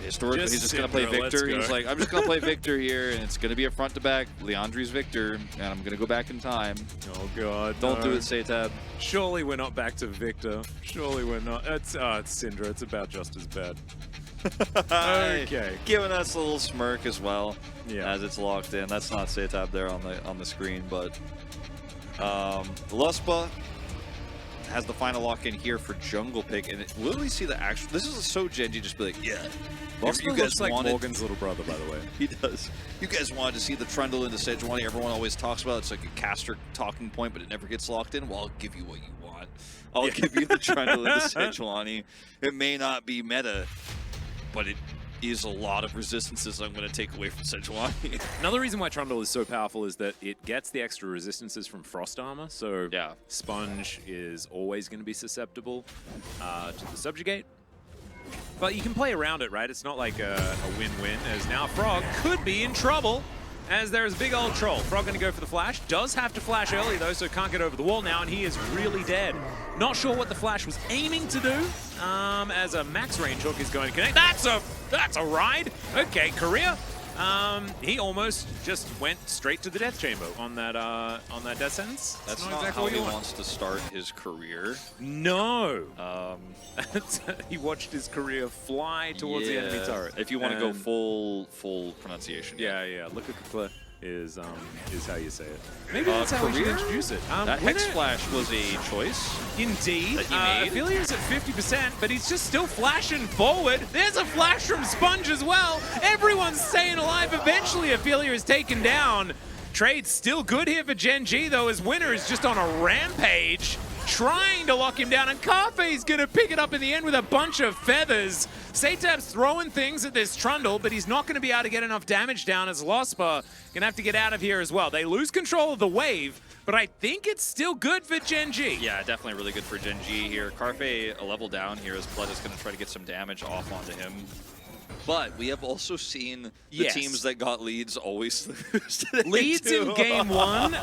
historically, he's just going to play Victor. He's like, I'm just going to play Victor here, and it's going to be a front to back. Leandri's Victor, and I'm going to go back in time. Oh, God. Don't do it, Satab. Surely we're not back to Victor. Surely we're not. It's Syndra. It's about just as bad. Okay. Giving us a little smirk as well as it's locked in. That's not Satab there on the screen, but Luspa has the final lock in here for jungle pick, and literally see the actual. This is so Gen.G just be like, yeah. You guys like Morgan's little brother, by the way. He does. You guys wanted to see the Trundle into Sejuani. Everyone always talks about it. It's like a caster talking point, but it never gets locked in. Well, I'll give you what you want. I'll give you the Trundle into Sejuani. It may not be meta, but it is a lot of resistances I'm going to take away from Sejuani. Another reason why Trundle is so powerful is that it gets the extra resistances from Frost Armor, so Sponge is always going to be susceptible to the Subjugate. But you can play around it, right? It's not like a win-win, as now Frog could be in trouble, as there's a big old troll. Frog going to go for the flash. Does have to flash early, though, so can't get over the wall now, and he is really dead. Not sure what the flash was aiming to do, as a max range hook is going to connect. That's a ride. Okay, Korea. He almost just went straight to the death chamber on that death sentence. That's not exactly how he wants to start his career. No. He watched his career fly towards the enemy turret. If you want to go full pronunciation. Yeah. Look at the is how you say it. Maybe that's how we should introduce it. That Hex Flash was a choice. Indeed. Ophelia's at 50%, but he's just still flashing forward. There's a flash from Sponge as well. Everyone's staying alive. Eventually, Ophelia is taken down. Trade's still good here for Gen.G, though, as Winner is just on a rampage, trying to lock him down, and Carfe's going to pick it up in the end with a bunch of feathers. Satab's throwing things at this Trundle, but he's not going to be able to get enough damage down, as Lospa going to have to get out of here as well. They lose control of the wave, but I think it's still good for Gen.G. Yeah, definitely really good for Gen.G here. Carfe a level down here, as Blood is going to try to get some damage off onto him. But we have also seen the teams that got leads always lose today. Leads in Game 1,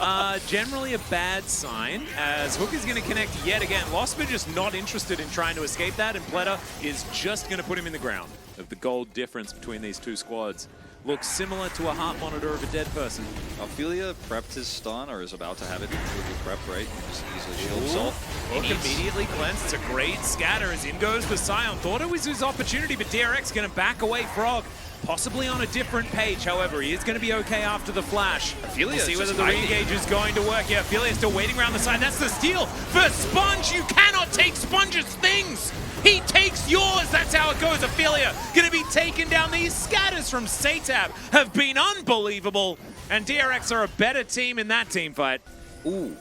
generally a bad sign, as Hook is going to connect yet again. Lospa just not interested in trying to escape that, and Pleta is just going to put him in the ground. Of the gold difference between these two squads looks similar to a heart monitor of a dead person. Ophelia prepped his stun, or is about to have it completely prepped, right? Just easily shield himself. Hook immediately cleansed. It's a great scatter as in goes the Scion. Thought it was his opportunity, but DRX going to back away Frog. Possibly on a different page, however, he is going to be okay after the flash. We'll see whether the re-engage is going to work. Yeah, Ophelia is still waiting around the side. That's the steal for Sponge. You cannot take Sponge's things. He takes yours. That's how it goes. Ophelia going to be taken down. These scatters from Satab have been unbelievable. And DRX are a better team in that team fight. Ooh,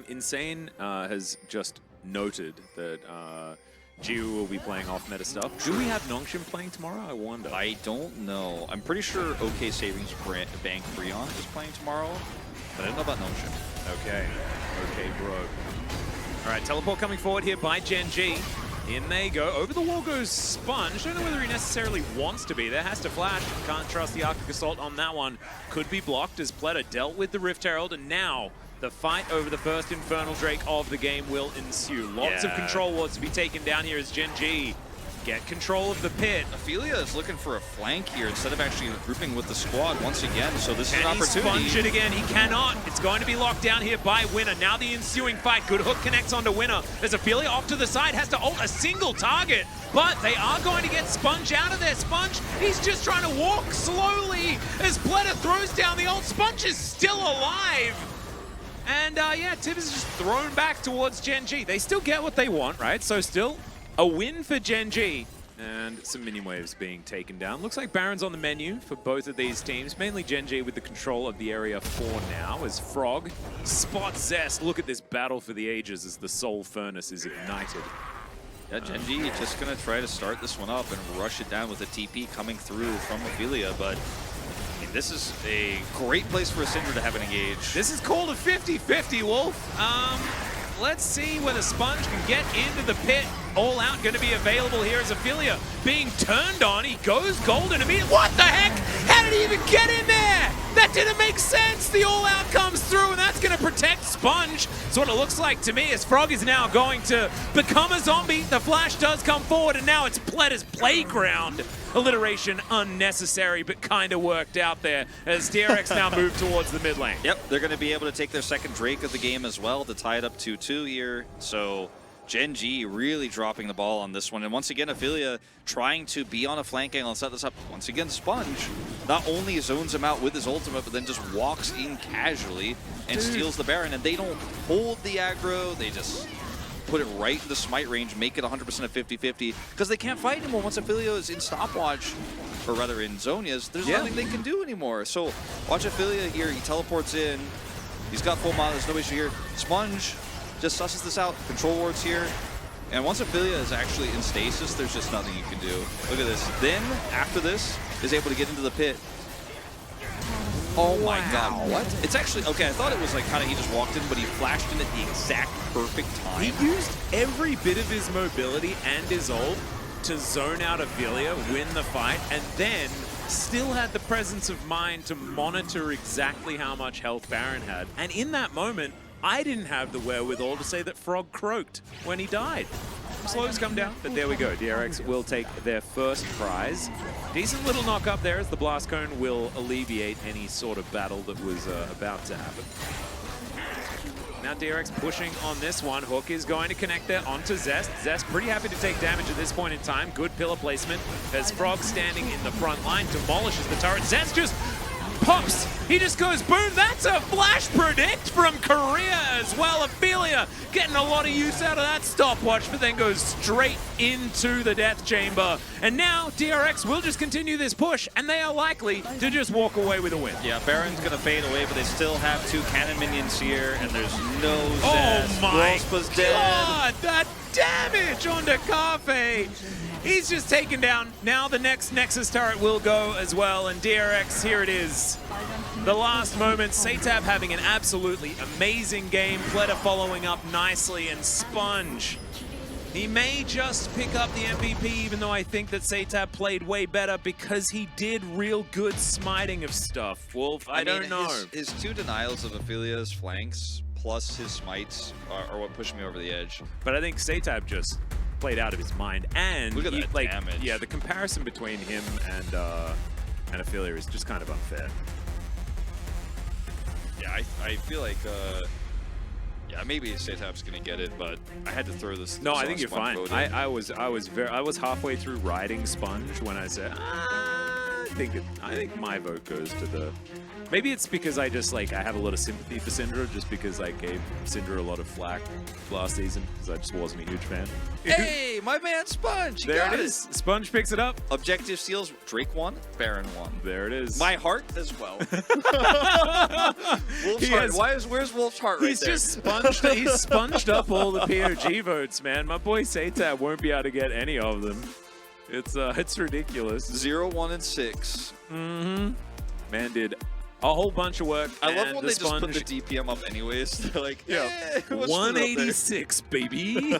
Insane has just noted that Jiu will be playing off-meta stuff. Do we have Nongshim playing tomorrow? I wonder. I don't know. I'm pretty sure OK Savings Bank Freon is playing tomorrow, but I don't know about Nongshim. Okay, bro. All right, teleport coming forward here by Gen.G. In they go. Over the wall goes Sponge. Don't know whether he necessarily wants to be there. Has to flash. Can't trust the Arctic Assault on that one. Could be blocked as Pleta dealt with the Rift Herald, and now the fight over the first Infernal Drake of the game will ensue. Lots of control wards to be taken down here as Gen.G get control of the pit. Ophelia is looking for a flank here instead of actually grouping with the squad once again, so this is an opportunity. Can he sponge it again? He cannot. It's going to be locked down here by Winner. Now the ensuing fight. Good hook connects onto Winner. There's Ophelia off to the side, has to ult a single target, but they are going to get Sponge out of there. Sponge, he's just trying to walk slowly as Pleta throws down the ult. Sponge is still alive. And yeah, Tibbs is just thrown back towards Gen.G. They still get what they want, right? So still a win for Gen.G. And some mini waves being taken down. Looks like Baron's on the menu for both of these teams. Mainly Gen.G with the control of the area for now, as Frog spots Zest. Look at this battle for the ages as the Soul Furnace is ignited. Yeah, Gen.G just going to try to start this one up and rush it down with a TP coming through from Ophelia, but I mean, this is a great place for a Syndra to have an engage. This is called a 50-50, Wolf. Let's see whether Sponge can get into the pit. All out going to be available here as Ophelia being turned on. He goes golden immediately. What the heck? How did he even get in there? That didn't make sense. The all-out comes through, and that's going to protect Sponge. That's what it looks like to me, as Frog is now going to become a zombie. The flash does come forward, and now it's Pledder's playground. Alliteration unnecessary, but kind of worked out there as DRX now move towards the mid lane. Yep, they're going to be able to take their second Drake of the game as well to tie it up 2-2 here. So Gen.G really dropping the ball on this one. And once again, Ophelia trying to be on a flank angle and set this up. Once again, Sponge not only zones him out with his ultimate, but then just walks in casually and steals the Baron. And they don't hold the aggro. They just put it right in the smite range, make it 100% of 50-50, because they can't fight anymore. Once Ophelia is in stopwatch, or rather in Zonia's, there's nothing they can do anymore. So watch Ophelia here, he teleports in, he's got full mana, there's no issue here. Sponge just susses this out, control wards here, and once Ophelia is actually in stasis, there's just nothing you can do. Look at this. Then, after this, is able to get into the pit. Oh my god, what? It's actually, okay, I thought it was like kind of he just walked in, but he flashed in at the exact perfect time. He used every bit of his mobility and his ult to zone out Ophelia, win the fight, and then still had the presence of mind to monitor exactly how much health Baron had. And in that moment, I didn't have the wherewithal to say that Frog croaked when he died. Slows come down, but there we go. DRX will take their first prize. Decent little knock up there as the blast cone will alleviate any sort of battle that was about to happen. Now DRX pushing on this one. Hook is going to connect there onto Zest. Zest pretty happy to take damage at this point in time. Good pillar placement as Frog standing in the front line demolishes the turret. Zest just pops. He just goes boom. That's a flash predict from Korea as well. Ophelia getting a lot of use out of that stopwatch, but then goes straight into the death chamber. And now DRX will just continue this push, and they are likely to just walk away with a win. Yeah, Baron's going to fade away, but they still have 2 cannon minions here, and there's no Oh Zest. my Rospa's dead. god, that damage onto Cafe. He's just taken down. Now the next Nexus turret will go as well, and DRX, here it is. The last moment, Satab having an absolutely amazing game. Pledder following up nicely, and Sponge. He may just pick up the MVP, even though I think that Satab played way better because he did real good smiting of stuff. Wolf, I don't know. His 2 denials of Ophelia's flanks plus his smites are what pushed me over the edge. But I think Satab just played out of his mind, and look at that damage. Yeah, the comparison between him and Ophelia is just kind of unfair. Yeah, I feel like yeah, maybe Satab's gonna get it, but I had to throw this. No, I think you're fine. I was halfway through riding Sponge when I said I think my vote goes to the. Maybe it's because I just I have a lot of sympathy for Syndra, just because I gave Syndra a lot of flack last season because I just wasn't a huge fan. Hey, my man Sponge! There it is. Sponge picks it up. Objective seals. Drake won. Baron won. There it is. My heart as well. Wolf's heart. Where's Wolf's heart right there? He's sponged up all the POG votes, man. My boy Satab won't be able to get any of them. It's ridiculous. 0, 1, and 6. Mm-hmm. Man did a whole bunch of work. I love when they just put the DPM up anyways. They're like, yeah, 186, baby.